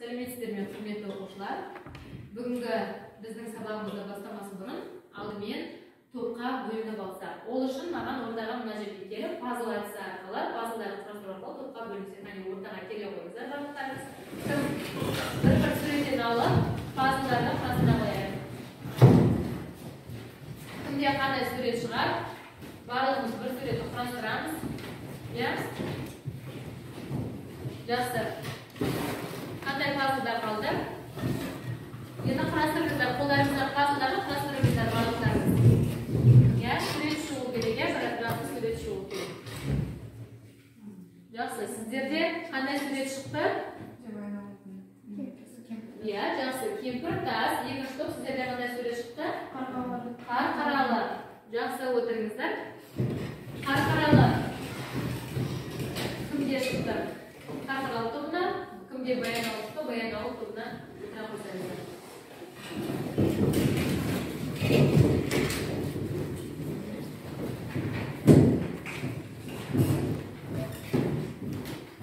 Сәлеметсіздер ме, құрметті оқушылар. Бүгінгі біздің сабағымызды бастамасы бұрын алдымен топқа бөлініп алсақ. Ол үшін маған орындаған мына жерге келіп, пазл әдісі арқылы, пазлдарды құрастыру арқылы топқа бөлінсек, ортаға келе қойыңыздар барлықтарыңыз. Бір суреттен алып, пазлдарды құрастыра қояйық. Кімде қандай сурет шығар? Барлығымыз бір суретті құрастырамыз. Жақсы. Қандай пазлдар қалды? Енді құрастырыңыздар, қолдарыңыздар пазлдарды құрастырыңыздар барлықтарыңыз. Сурет шығу керек, жақсы сурет шығу керек. Жақсы, сіздерде қандай сурет шықты? Жақсы, кемпір тас. Екінші топ, сіздерде қандай сурет шықты? Қарқаралы. Жақсы, отырыңыздар. Қарқаралы. Кімде шықты? Қарқаралы тобына, кімде Баянауыл шықты? Баянауыл тобына отыра қойсаңыздар.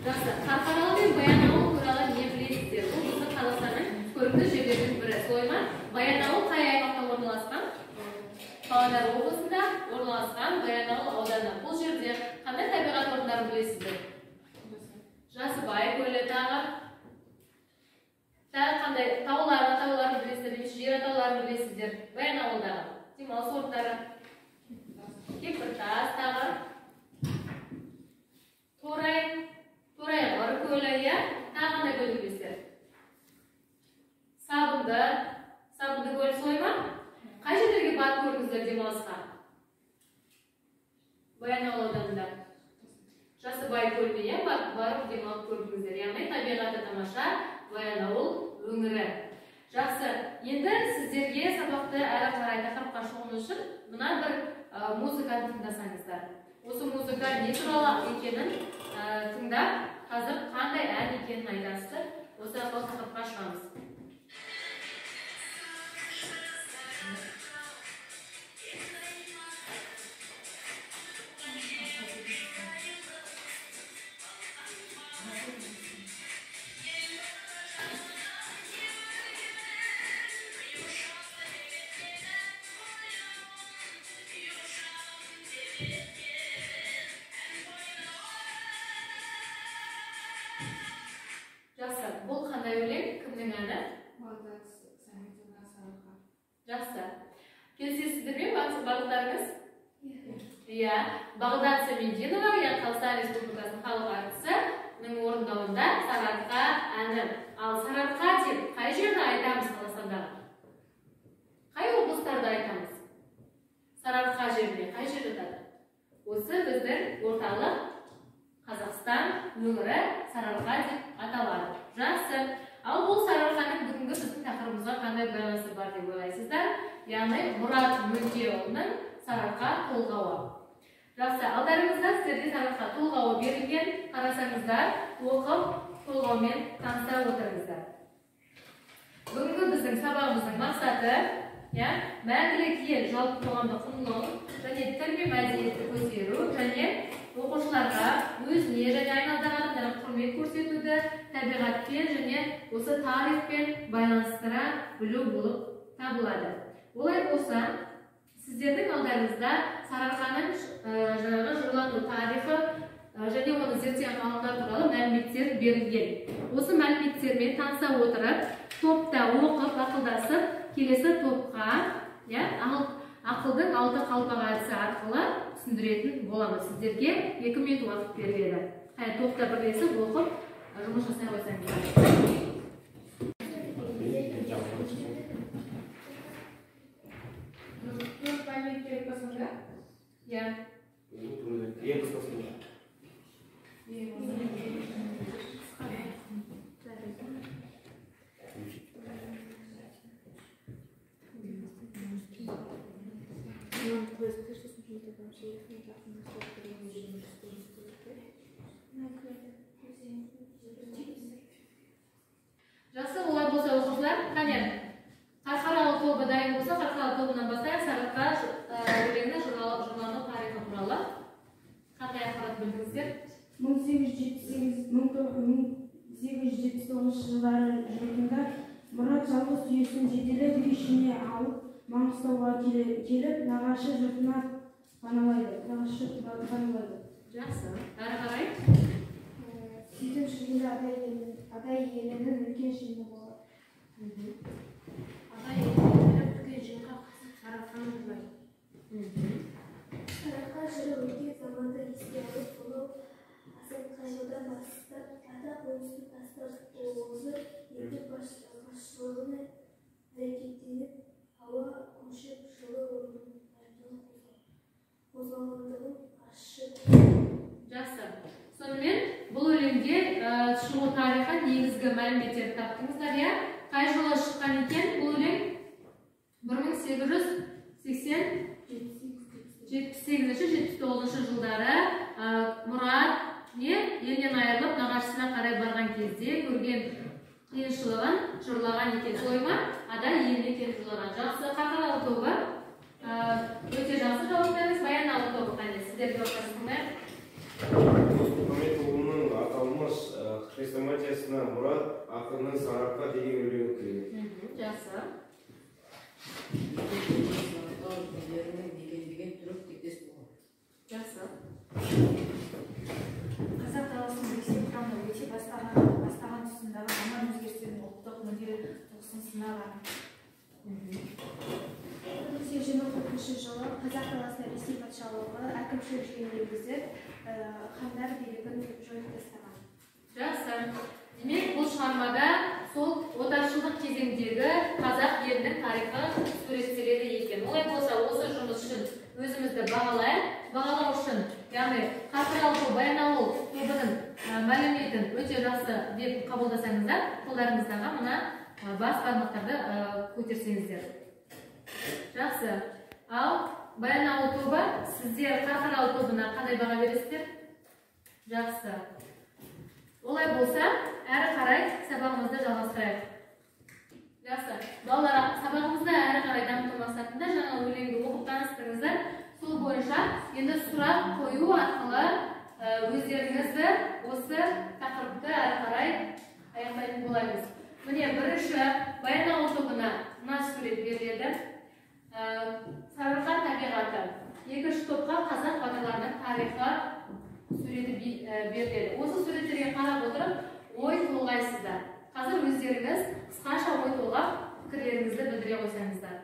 Жақсы, Қарқаралы мен Баянауыл туралы не білесіздер? Бұл біздің Қазақстанның көрікті жерлерінің бірі. Солай ма? Баянауыл қай аймақта орналасқан? Павлодар облысында орналасқан Баянауыл ауданы. Бұл жерде қандай табиғат орындарын білесіздер? Жасыбай көлі, тағы қандай тауларын білесіздер, немесе жер атауларын білесіздер? Баянауылдағы демалыс орындары, Кемпіртас, тағы Торайғыр көлі, тағы қандай көлі білесіздер? Сабынды көлі, солай ма? Қай жерлерге барып көрдіңіздер демалысқа? Баянауыл ауданында. Жасыбай көліне барып демалып көрдіңіздер. Яғни табиғаты тамаша Баянауыл өңірі. Жақсы, енді сіздерге сабақты әрі қарай тақырыпқа шығу үшін мына бір музыканы тыңдасаңыздар. Осы музыка не туралы екенін тыңдап, қазір қандай ән екенін айтасыздар. Осы арқылы тақырыпқа шығамыз. Жақсы, бұл қандай өлең? Кімнің әні? Жақсы. Келісесіздер ме барлықтарыңыз? Бағдат Самединова, Қазақстан Республикасының халық әртісінің орындауында Сарыарқа әні. Ал Сарыарқа деп қай жерді айтамыз Қазақстандағы? Қай облыстарды айтамыз? Сарыарқа жеріне қай жер жатады? Осы біздің орталық Қазақстан өңірі Сарыарқа деп аталады. Жақсы. Ал бұл Сарыарқаның бүгінгі біздің тақырыбымызға қандай байланысы бар деп ойлайсыздар? Яғни Мұрат Мөңкеұлының Сарыарқа толғауы. Жақсы. Алдарыңызда сіздерде Сарыарқа толғауы берілген. Қарасаңыздар, оқып, толғаумен таныса отырыңыздар. Бүгінгі біздің сабағымыздың мақсаты мәңгілік ел жалпы қоғамдық құндылығын және тіл мен мәдениетті көтеру және оқушыларға өзіне және айналадағы адамдарға құрмет көрсетуді, табиғатпен және осы тарихпен байланыстыра білу болып табылады. Олай болса, сіздердің алдарыңызда Сарыарқаның жырлану тарихы және оны зерттеген ғалымдар туралы мәліметтер берілген. Осы мәліметтермен таныса отырып, топта оқып, ақылдасып, келесі топқа ақылдың 6 қалпақ әдісі арқылы түсіндіретін боламыз. Сіздерге 2 минут уақыт беріледі. Топта бірлесіп оқып, жұмыс жасай қойсаңыздар. Жақсы, олай болса оқушылар, қане Қарқаралы тобы дайын болса, Қарқаралы тобынан бастайық. Сарыарқа өлеңінің жырлану тарихы туралы қандай ақпарат білдіңіздер? 1878 1990 жылдары жылында Мұрат жалғыз түйесін жетелеп үй ішіне алып Маңғыстауға келіп, нағашы жұртына паналайды. Жақсы. Әрі қарай? Сөйтіп жүргенде адай елінің үлкен жиыны болады. Адай елінің үлкен жиынға қатысып сарыарқаны жырлайды. Сарыарқа жыры өткен заманды еске алып, сонау Асатқа жылдан бастап ата қоныстың тастап озып, елдің басшылығына әрекеттеніп, ауа көшіп жылы орнының қозғалғандығын ашып. Жақсы. Сонымен бұл өлеңде шығу тарихы негізгі мәліметтерді таптыңыздар, иә? Қай жылы шыққан екен бұл өлең? 1878-79 жылдары Мұрат елінен айырылып нағашысына қарай барған кезде көрген қиыншылығын жырлаған екен. Солай ма? Адай еліне келіп жырлаған. Жақсы. Қарқаралы тобы өте жақсы жауап бердіңіз. Баянауыл тобы қане? Сіздерге ортасында. Мұхаммедұлының аталмыш хрестоматиясына Мұрат ақынның Сарыарқа деген өлеңі кіреді. Жақсы. Жақсы. Қазақ даласының ресей құрамына өте бастаған тұсындағы заман өзгерістердің ұлттық мүдде тоғысын сынаған. 1824 жылы қазақ даласына ресей патшалығы әкімшілік жүйені енгізіп, хандар билігін жойып тастаған. Жақсы. Демек, бұл шығармада сол отаршылдық кезеңдегі қазақ елінің тарихы суреттеледі екен. Олай болса, осы жұмыс үшін өзімізді бағалау үшін, яғни Қарқаралы тобы, Баянауыл тобының мәліметін өте жақсы деп қабылдасаңыздар, қолдарыңыздағы мына бас бармақтарды көтерсеңіздер. Жақсы. Ал Баянауыл тобы, сіздер Қарқаралы тобына қандай баға бересіздер? Жақсы. Олай болса, әрі қарай сабағымызды жалғастырайық. Жақсы. Балалар, сабағымызды әрі қарай дамыту мақсатында жаңа өлеңді оқып таныстыңыздар. Сол бойынша енді сұрақ қою арқылы өздеріңізді осы тақырыпты әрі қарай аяқтайтын боламыз. Міне, бірінші Баянауыл тобына мына сурет беріледі. Сарыарқа табиғаты. Екінші топқа қазақ батырларының тарихы суреті беріледі. Осы суреттерге қарап отырып, ой толғайсыздар. Қазір өздеріңіз қысқаша ой толғап, пікірлеріңізді білдіре қойсаңыздар.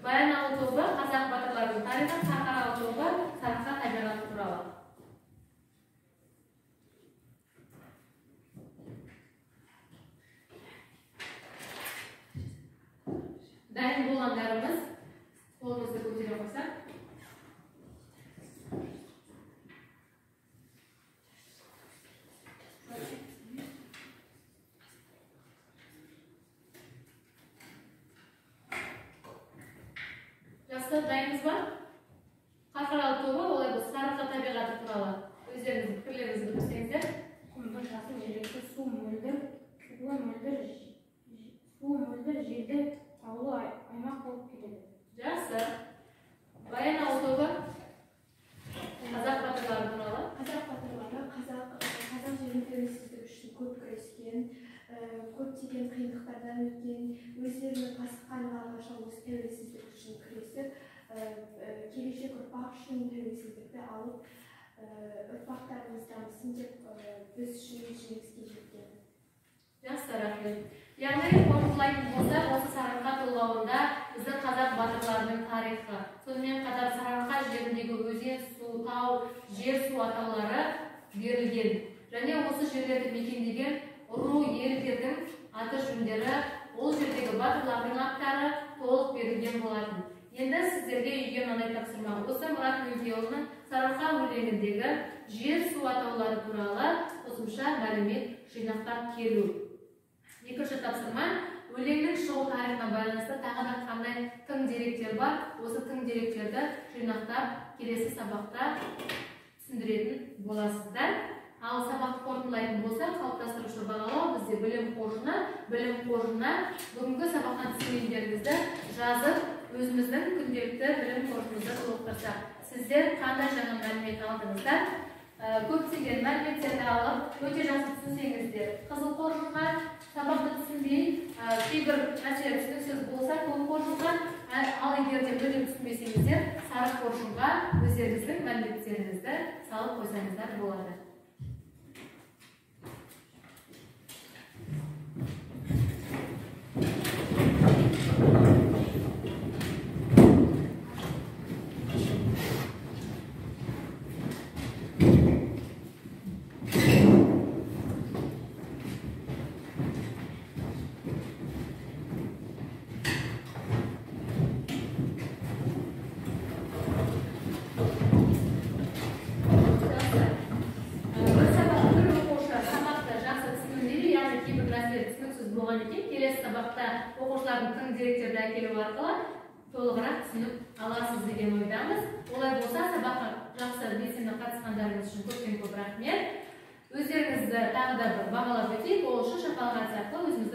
Баянауыл тобы қазақ батырларының тарихы, Қарқаралы тобы Сарыарқа табиғаты туралы. Дайын болғандарымыз қолымызды көтере қойсақ. Жастар, дайынсыз ба? Қарқаралы тобы, олай бұл Сарыарқа табиғаты туралы өздеріңіздің пікірлеріңізді білдірсеңіздер. Құмға жасыл желекті су мөлдір, жерді таулы аймақ болып келеді. Жақсы. Баянауыл тобы қазақ батырлары туралы. Қазақ батырлары қазақ жерінің тәуелсіздігі үшін көп күрескен, көптеген қиындықтардан өткен, өздерінің қасыққан алғашқы осы тәуелсіздік үшін күресіп, келешек ұрпақ үшін тәуелсіздікті алып, ұрпақтарымыз дамысын деп біз үшін жеңіске жеткен. Жақсы, рахмет. Яғни, қорытындылайтын болсақ, осы Сарыарқа толғауында біздің қазақ батырларының тарихы, сонымен қатар Сарыарқа жеріндегі өзен, су, тау, жер су атаулары берілген. Және осы жерлерді мекендеген ру елдердің аты жөндері, ол жердегі батырлардың аттары толық берілген болатын. Енді сіздерге үйге мынандай тапсырма. Осы Мұрат Мөңкеұлының Сарыарқа өлеңіндегі жер су атаулары туралы қосымша мәлімет жинақтап келу. Екінші тапсырма, өлеңнің шығу тарихына байланысты тағы да қандай тың деректер бар, осы тың деректерді жинақтап келесі сабақта түсіндіретін боласыздар. Ал сабақты қорытындылайтын болса, қалыптастырушы бағалау бізде білім қоржыны бүгінгі сабақтан түсінгендеріңізді жазып, өзіміздің күнделікті білім қоржынымызды толықтырсақ. Сіздер қандай жаңа мәлімет алдыңыздар? көптеген мәліметтерді алып, өте жақсы түсінсеңіздер, қызыл қоржынға сабақты түсінбей, кейбір нәрселер түсініксіз болса, көк қоржынға, ал егер де мүлдем түсінбесеңіздер, сары қоржынға өздеріңіздің мәліметтеріңізді салып қойсаңыздар болады. Келесі сабақта оқушылардың тың деректерді әкелу арқылы толығырақ түсініп аласыз деген ойдамыз. Олай болса, сабаққа жақсы белсенді қатысқандарыңыз үшін көптен көп рахмет. Өздеріңізді тағы да бір бағалап өтейік. Ол үшін шапалақ арқылы өзімізді